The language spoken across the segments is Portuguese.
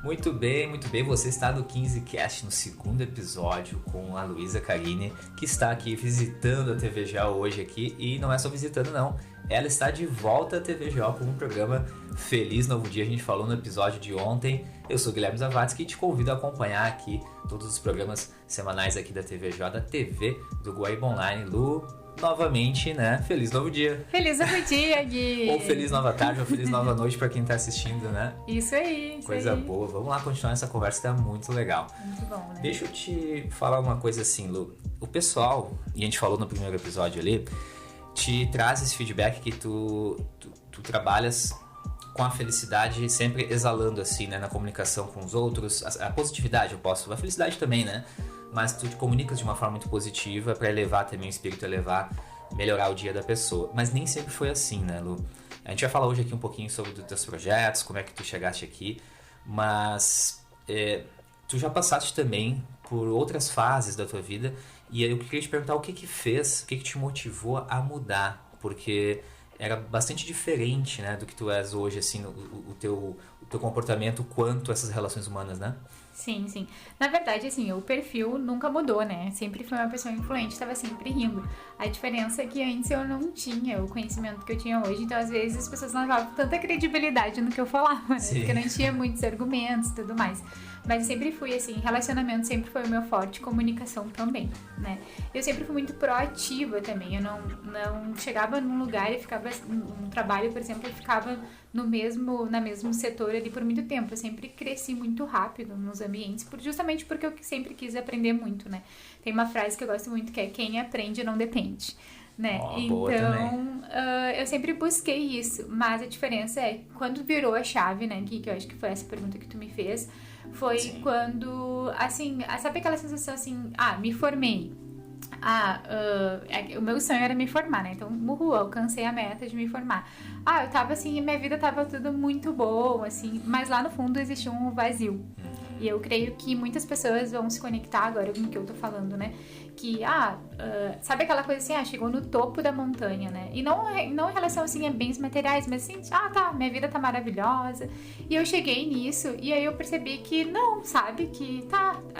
Muito bem, muito bem. Você está no 15Cast, no segundo episódio, com a Luísa Carine, que está aqui visitando a TVGO hoje aqui. E não é só visitando, não. Ela está de volta à TVGO com um programa Feliz Novo Dia. A gente falou no episódio de ontem. Eu sou Guilherme Zawadzki e te convido a acompanhar aqui todos os programas semanais aqui da TVGO, da TV do Guaíba Online. Lu, novamente, né? Feliz Novo Dia. Feliz Novo Dia, Gui. Ou Feliz Nova Tarde, ou Feliz Nova Noite pra quem tá assistindo, né? Isso aí. Coisa boa. Vamos lá continuar essa conversa, tá muito legal. Muito bom, né? Deixa eu te falar uma coisa assim, Lu. O pessoal, e a gente falou no primeiro episódio ali, te traz esse feedback que tu trabalhas com a felicidade sempre exalando assim, né? Na comunicação com os outros. A positividade eu posso, a felicidade também, né? Mas tu te comunicas de uma forma muito positiva para elevar também o espírito, melhorar o dia da pessoa. Mas nem sempre foi assim, né, Lu? A gente vai falar hoje aqui um pouquinho sobre os teus projetos, como é que tu chegaste aqui, mas tu já passaste também por outras fases da tua vida e eu queria te perguntar o que te motivou a mudar, porque era bastante diferente, né, do que tu és hoje, assim, o teu comportamento quanto a essas relações humanas, né? Sim, sim. Na verdade, assim, o perfil nunca mudou, né? Sempre fui uma pessoa influente, estava sempre rindo. A diferença é que antes eu não tinha o conhecimento que eu tinha hoje, então às vezes as pessoas não davam tanta credibilidade no que eu falava, né? Sim. Porque eu não tinha muitos argumentos e tudo mais. Mas eu sempre fui, assim, relacionamento sempre foi o meu forte, comunicação também, né? Eu sempre fui muito proativa também, eu não chegava num lugar e ficava, num trabalho, por exemplo, eu ficava no mesmo setor ali por muito tempo. Eu sempre cresci muito rápido nos ambientes, justamente porque eu sempre quis aprender muito, né? Tem uma frase que eu gosto muito que é: quem aprende não depende. Né? Então, eu sempre busquei isso, mas a diferença é quando virou a chave, né, que eu acho que foi essa pergunta que tu me fez, foi Sim. Quando, assim, sabe aquela sensação assim, me formei, o meu sonho era me formar, né, então, alcancei a meta de me formar, eu tava assim, minha vida tava tudo muito boa, assim, mas lá no fundo existia um vazio, e eu creio que muitas pessoas vão se conectar agora com o que eu tô falando, né, que, sabe aquela coisa assim, chegou no topo da montanha, né? E não em relação, assim, a bens materiais, mas assim, minha vida tá maravilhosa. E eu cheguei nisso, e aí eu percebi que não, sabe? Que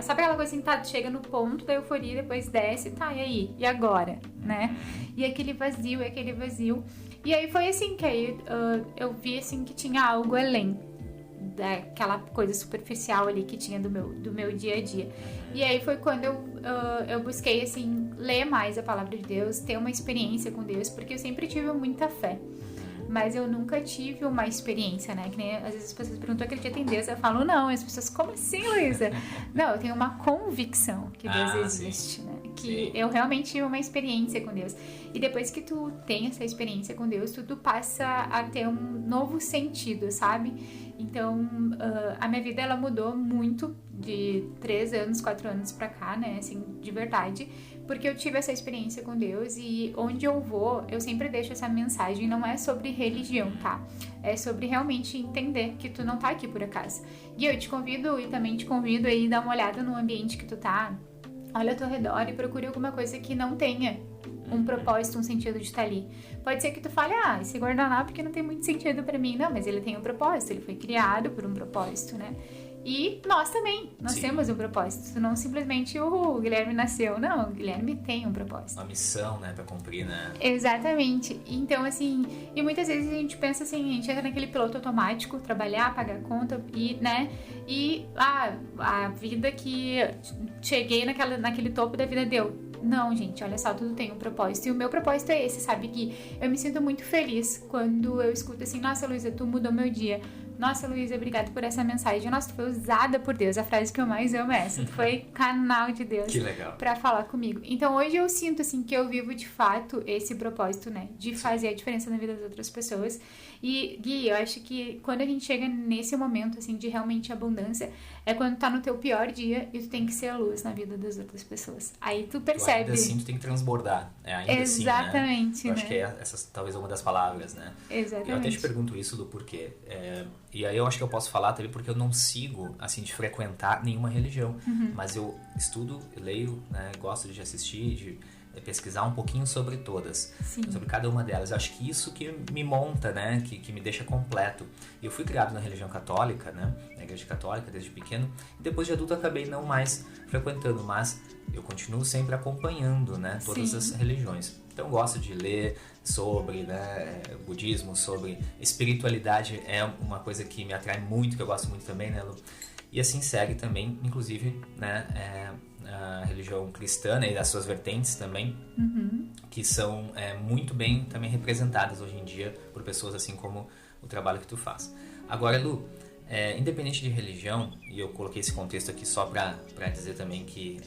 sabe aquela coisa assim, chega no ponto da euforia, depois desce, e aí? E agora? Né? E aquele vazio. E aí foi assim, que aí eu vi, assim, que tinha algo além daquela coisa superficial ali que tinha do meu dia a dia. E aí foi quando eu busquei, assim, ler mais a palavra de Deus, ter uma experiência com Deus, porque eu sempre tive muita fé, mas eu nunca tive uma experiência, né? Que nem às vezes as pessoas perguntam: acredita em Deus? Eu falo: não. E as pessoas: como assim, Luísa? Não, eu tenho uma convicção que Deus existe, né? Que eu realmente tive uma experiência com Deus. E depois que tu tem essa experiência com Deus, tudo passa a ter um novo sentido, sabe? Então, a minha vida, ela mudou muito de 3 anos, 4 anos pra cá, né? Assim, de verdade. Porque eu tive essa experiência com Deus e onde eu vou, eu sempre deixo essa mensagem. Não é sobre religião, tá? É sobre realmente entender que tu não tá aqui por acaso. E eu te convido, e também te convido aí a dar uma olhada no ambiente que tu tá. Olha ao teu redor e procure alguma coisa que não tenha um propósito, um sentido de estar ali. Pode ser que tu fale: esse guardanapo que não tem muito sentido pra mim. Não, mas ele tem um propósito, ele foi criado por um propósito, né? E nós também, nós Sim. temos um propósito, não simplesmente o Guilherme nasceu, não, o Guilherme tem um propósito. Uma missão, né, pra cumprir, né? Exatamente. Então, assim, e muitas vezes a gente pensa assim, a gente entra naquele piloto automático, trabalhar, pagar conta, e, né, e a vida que cheguei naquele topo da vida deu. Não, gente, olha só, tudo tem um propósito. E o meu propósito é esse, sabe, Gui? Eu me sinto muito feliz quando eu escuto assim: nossa, Luísa, tu mudou meu dia. Nossa, Luísa, obrigada por essa mensagem. Nossa, tu foi usada por Deus. A frase que eu mais amo é essa. Tu foi canal de Deus. Que legal. Pra falar comigo. Então, hoje eu sinto, assim, que eu vivo de fato esse propósito, né? De fazer a diferença na vida das outras pessoas. E, Gui, eu acho que quando a gente chega nesse momento, assim, de realmente abundância, é quando tá no teu pior dia e tu tem que ser a luz na vida das outras pessoas. Aí tu percebe. Ainda assim, tu tem que transbordar. Exatamente, assim, né? Eu acho que essa talvez uma das palavras, né? Exatamente. Eu até te pergunto isso do porquê. E aí eu acho que eu posso falar também porque eu não sigo, assim, de frequentar nenhuma religião. Mas eu estudo, eu leio, né? Gosto de assistir, pesquisar um pouquinho sobre todas, Sim. sobre cada uma delas. Eu acho que isso que me monta, né, que me deixa completo. Eu fui criado na religião católica, né, na igreja católica desde pequeno, e depois de adulto acabei não mais frequentando, mas eu continuo sempre acompanhando, né, todas as religiões. Então gosto de ler sobre, né, budismo, sobre espiritualidade, é uma coisa que me atrai muito, que eu gosto muito também, né, Lu? E assim segue também, inclusive, né, a religião cristã, né, e as suas vertentes também, que são muito bem também representadas hoje em dia por pessoas assim como o trabalho que tu faz. Agora, Lu, independente de religião, e eu coloquei esse contexto aqui só para dizer também que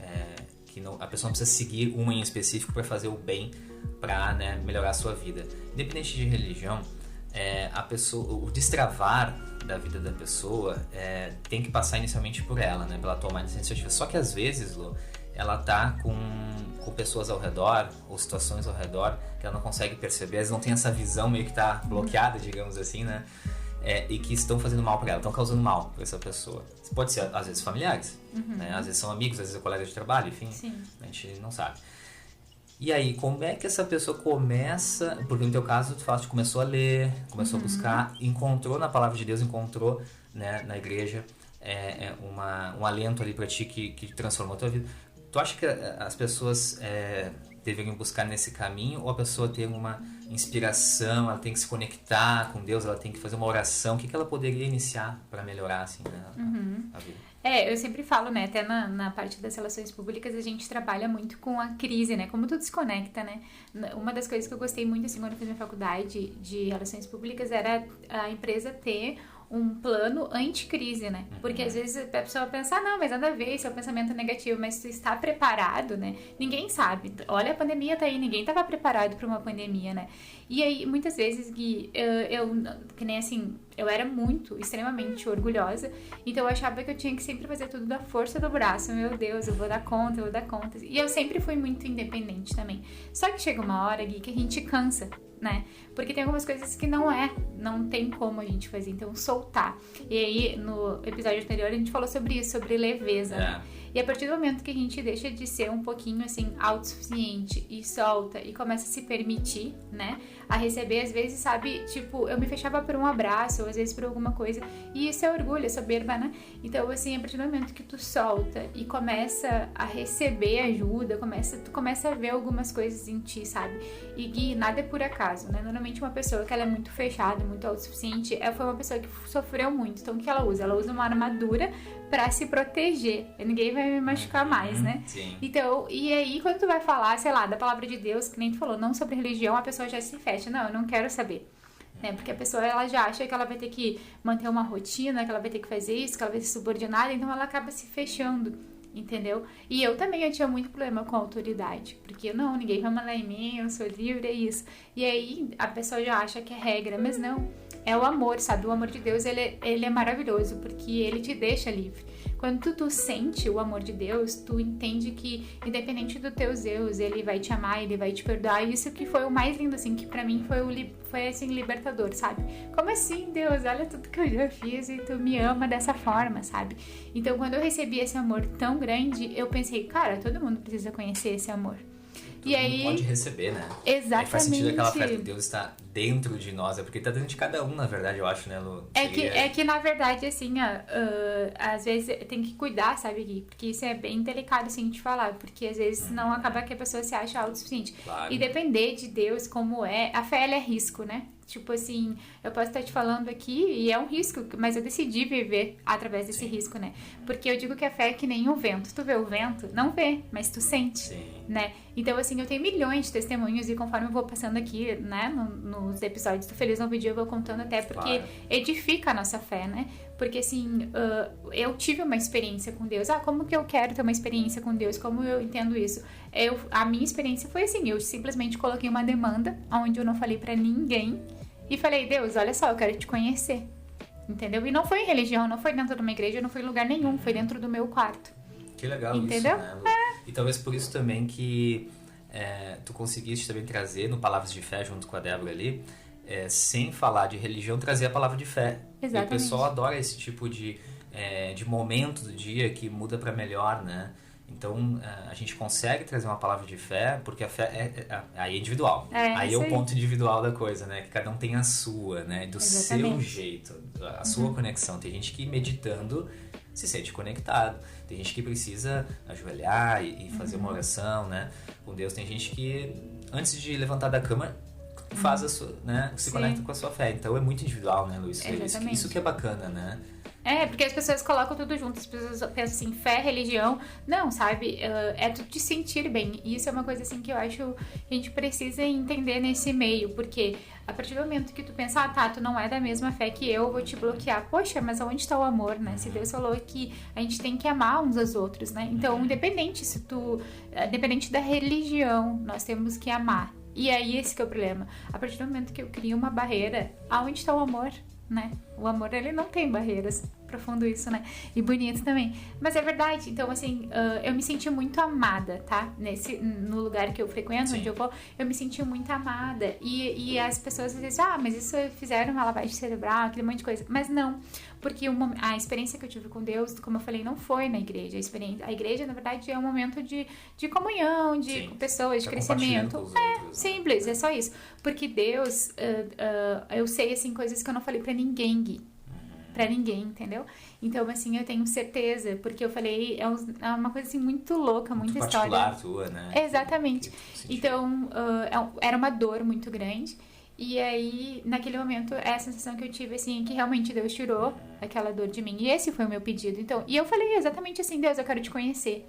não, a pessoa não precisa seguir uma em específico para fazer o bem, para, né, melhorar a sua vida. Independente de religião, a pessoa, o destravar da vida da pessoa tem que passar inicialmente por ela, né, pela tomada de iniciativa. Só que às vezes, Lu, ela tá com pessoas ao redor ou situações ao redor que ela não consegue perceber, elas não tem essa visão, meio que tá bloqueada, digamos assim, né, e que estão fazendo mal para ela, estão causando mal para essa pessoa. Pode ser às vezes familiares, né, às vezes são amigos, às vezes é colega de trabalho, enfim. Sim. A gente não sabe. E aí, como é que essa pessoa começa... Porque no teu caso, tu falaste que começou a ler, começou a buscar, encontrou na Palavra de Deus, encontrou, né, na igreja um alento ali pra ti que transformou a tua vida. Tu acha que as pessoas deveriam buscar nesse caminho, ou a pessoa tem uma inspiração, ela tem que se conectar com Deus, ela tem que fazer uma oração? O que ela poderia iniciar para melhorar assim, né, a vida? Eu sempre falo, né, até na parte das relações públicas, a gente trabalha muito com a crise, né, como tu desconecta, né. Uma das coisas que eu gostei muito, assim, quando eu fiz minha faculdade de relações públicas era a empresa ter um plano anticrise, né? Porque às vezes a pessoa pensa, não, mas nada a ver, esse é o pensamento negativo, mas tu está preparado, né? Ninguém sabe. Olha, a pandemia tá aí, ninguém estava preparado para uma pandemia, né? E aí, muitas vezes, Gui, que nem assim, eu era extremamente orgulhosa, então eu achava que eu tinha que sempre fazer tudo da força do braço. Meu Deus, eu vou dar conta, eu vou dar conta. E eu sempre fui muito independente também. Só que chega uma hora, Gui, que a gente cansa, né? Porque tem algumas coisas que não tem como a gente fazer, então soltar. E aí, no episódio anterior, a gente falou sobre isso, sobre leveza, né? E a partir do momento que a gente deixa de ser um pouquinho, assim, autossuficiente e solta e começa a se permitir, né, a receber, às vezes, sabe, tipo, eu me fechava por um abraço, ou às vezes por alguma coisa, e isso é orgulho, é soberba, né? Então, assim, a partir do momento que tu solta e começa a receber ajuda, tu começa a ver algumas coisas em ti, sabe? E Gui, nada é por acaso, né? Normalmente uma pessoa que ela é muito fechada, muito autossuficiente, ela foi uma pessoa que sofreu muito. Então, o que ela usa? Ela usa uma armadura pra se proteger. Ninguém vai me machucar mais, né? Sim. Então, e aí, quando tu vai falar, sei lá, da palavra de Deus, que nem tu falou, não sobre religião, a pessoa já se fecha. Não, eu não quero saber. Né? Porque a pessoa, ela já acha que ela vai ter que manter uma rotina, que ela vai ter que fazer isso, que ela vai ser subordinada, então ela acaba se fechando, entendeu? E eu também, eu tinha muito problema com a autoridade, porque não, ninguém vai mandar em mim, eu sou livre, é isso. E aí, a pessoa já acha que é regra, mas não. É o amor, sabe? O amor de Deus, ele é maravilhoso, porque ele te deixa livre. Quando tu sente o amor de Deus, tu entende que, independente dos teus erros, ele vai te amar, ele vai te perdoar. E isso que foi o mais lindo, assim, que pra mim foi assim, libertador, sabe? Como assim, Deus? Olha tudo que eu já fiz e tu me ama dessa forma, sabe? Então, quando eu recebi esse amor tão grande, eu pensei, cara, todo mundo precisa conhecer esse amor. Todo mundo pode receber, né? Exatamente. Aí faz sentido aquela fé que Deus está dentro de nós, porque está dentro de cada um, na verdade, eu acho, né, Lu? É que na verdade, assim, às vezes tem que cuidar, sabe, Gui? Porque isso é bem delicado, assim, de falar, porque às vezes não acaba que a pessoa se acha autossuficiente. Claro. E depender de Deus como a fé, ela é risco, né? Tipo assim, eu posso estar te falando aqui e é um risco, mas eu decidi viver através desse risco, né? Porque eu digo que a fé é que nem o vento. Tu vê o vento? Não vê, mas tu sente, né? Então, assim, eu tenho milhões de testemunhos e conforme eu vou passando aqui, né, nos episódios do Feliz Novo Dia, eu vou contando até porque edifica a nossa fé, né? Porque, assim, eu tive uma experiência com Deus. Como que eu quero ter uma experiência com Deus? Como eu entendo isso? A minha experiência foi assim, eu simplesmente coloquei uma demanda onde eu não falei pra ninguém e falei, Deus, olha só, eu quero te conhecer, entendeu? E não foi em religião, não foi dentro de uma igreja, não foi em lugar nenhum, foi dentro do meu quarto. Que legal, entendeu? Isso, né, Lu? E talvez por isso também que tu conseguiste também trazer no Palavras de Fé junto com a Débora ali, sem falar de religião, trazer a palavra de fé. Exatamente. E o pessoal adora esse tipo de momento do dia que muda para melhor, né? Então, a gente consegue trazer uma palavra de fé, porque a fé aí é individual. Aí é o ponto individual da coisa, né? Que cada um tem a sua, né? Do seu jeito, a sua conexão. Tem gente que meditando se sente conectado. Tem gente que precisa ajoelhar e fazer uma oração, né? Com Deus. Tem gente que, antes de levantar da cama, faz a sua, né? Se conecta com a sua fé. Então, é muito individual, né, Luiz? Isso que é bacana, né? Porque as pessoas colocam tudo junto, as pessoas pensam assim, fé, religião, não, sabe, é tudo de sentir bem, e isso é uma coisa assim que eu acho que a gente precisa entender nesse meio, porque a partir do momento que tu pensa, tu não é da mesma fé que eu vou te bloquear, poxa, mas aonde está o amor, né, se Deus falou que a gente tem que amar uns aos outros, né, então independente da religião, nós temos que amar, e aí esse que é o problema, a partir do momento que eu crio uma barreira, aonde está o amor? Né? O amor, ele não tem barreiras. Profundo isso, né? E bonito também. Mas é verdade. Então, assim, eu me senti muito amada, tá? No lugar que eu frequento, onde eu vou, eu me senti muito amada. E as pessoas dizem, mas isso fizeram uma lavagem cerebral, aquele monte de coisa. Mas não. Porque a experiência que eu tive com Deus, como eu falei, não foi na igreja. A igreja, na verdade, é um momento de comunhão, com pessoas, de crescimento. Simples, é só isso. Porque Deus, eu sei, assim, coisas que eu não falei pra ninguém, Gui. Pra ninguém, entendeu? Então, assim, eu tenho certeza, porque eu falei, é uma coisa, assim, muito louca, muita história. Particular tua, né? Exatamente. Então, era uma dor muito grande. E aí, naquele momento, é a sensação que eu tive, assim, que realmente Deus tirou aquela dor de mim. E esse foi o meu pedido. Então, e eu falei exatamente assim, Deus, eu quero te conhecer.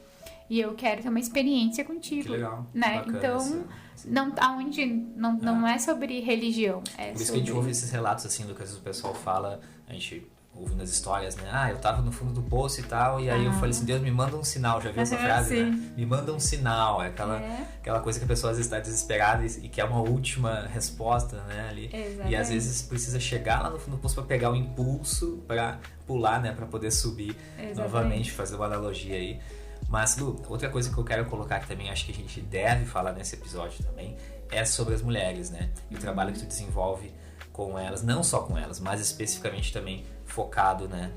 E eu quero ter uma experiência contigo. Que legal. Né? Então, não é sobre religião. Por isso que a gente ouve esses relatos, assim, do que às vezes o pessoal fala, a gente ouve nas histórias, né? Eu tava no fundo do poço e tal, e aí eu falei assim, Deus, me manda um sinal. Já viu essa frase, né? Me manda um sinal. É aquela coisa que a pessoa às vezes está desesperada e quer uma última resposta, né? Ali. E às vezes precisa chegar lá no fundo do poço para pegar o impulso para pular, né? Para poder subir novamente, fazer uma analogia aí. Mas, Lu, outra coisa que eu quero colocar aqui também, acho que a gente deve falar nesse episódio também, é sobre as mulheres, né? E o trabalho que tu desenvolve com elas, não só com elas, mas especificamente também focado, né?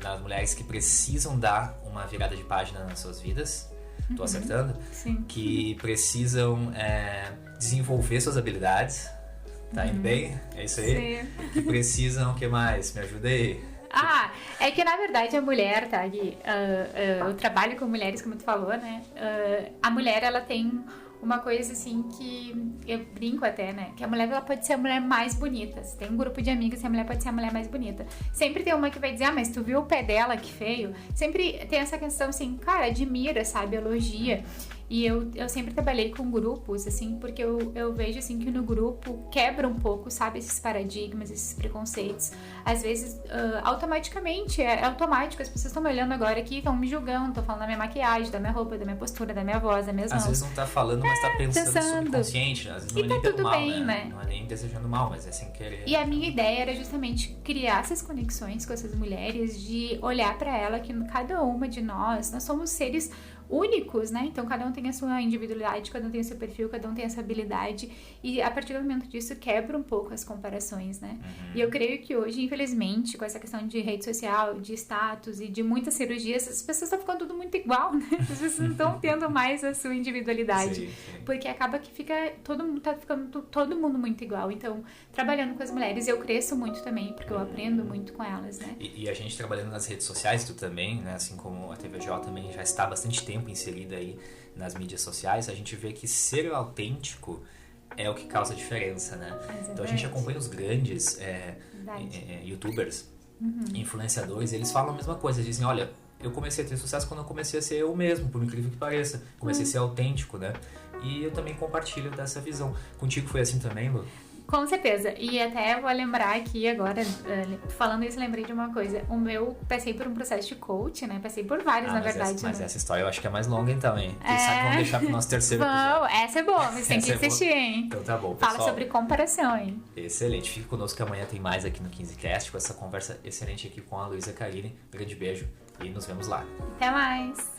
Nas mulheres que precisam dar uma virada de página nas suas vidas. Tô acertando? Sim. Que precisam desenvolver suas habilidades. Tá indo bem? É isso aí? Sim. Que precisam, o que mais? Me ajuda aí. É que na verdade a mulher, tá, Gui? Eu trabalho com mulheres, como tu falou, né? A mulher, ela tem uma coisa assim que eu brinco até, né? Que a mulher, ela pode ser a mulher mais bonita. Se tem um grupo de amigas, a mulher pode ser a mulher mais bonita. Sempre tem uma que vai dizer, mas tu viu o pé dela, que feio? Sempre tem essa questão assim, cara, admira, sabe? Elogia. E eu sempre trabalhei com grupos, assim, porque eu vejo, assim, que no grupo quebra um pouco, sabe, esses paradigmas, esses preconceitos. Às vezes, automaticamente, é automático, as pessoas estão me olhando agora aqui, estão me julgando, estão falando da minha maquiagem, da minha roupa, da minha postura, da minha voz, das minhas mãos. Às vezes não tá falando, mas tá pensando subconsciente, às vezes não é nem pelo mal, né? Não é nem desejando mal, mas é sem querer. E a minha ideia era justamente criar essas conexões com essas mulheres, de olhar pra ela que cada uma de nós somos seres únicos, né? Então cada um tem a sua individualidade, cada um tem o seu perfil, cada um tem essa habilidade, e a partir do momento disso quebra um pouco as comparações, né? E eu creio que hoje, infelizmente, com essa questão de rede social, de status e de muitas cirurgias, as pessoas estão ficando tudo muito igual, né? As pessoas não estão tendo mais a sua individualidade, sim. Porque acaba que tá ficando todo mundo muito igual. Então, trabalhando com as mulheres, eu cresço muito também, porque eu aprendo muito com elas, né? E a gente trabalhando nas redes sociais, tu também, né? Assim como a TVJ também já está há bastante tempo inserida aí nas mídias sociais, a gente vê que ser autêntico é o que causa diferença, né? Então a gente acompanha os grandes youtubers, influenciadores, eles falam a mesma coisa, dizem, olha, eu comecei a ter sucesso quando eu comecei a ser eu mesmo, por incrível que pareça, comecei a ser autêntico, né? E eu também compartilho dessa visão. Contigo foi assim também, Lu? Com certeza, e até vou lembrar aqui agora, falando isso, lembrei de uma coisa. Passei por um processo de coach, né? Passei por vários, na verdade. Mas essa história eu acho que é mais longa então, hein? Quem sabe vamos deixar pro nosso terceiro episódio. Essa é boa, mas tem que assistir, hein? Então tá bom, pessoal. Fala sobre comparação, hein? Excelente, fique conosco que amanhã tem mais aqui no 15Cast, com essa conversa excelente aqui com a Luísa Carine. Grande beijo e nos vemos lá. Até mais!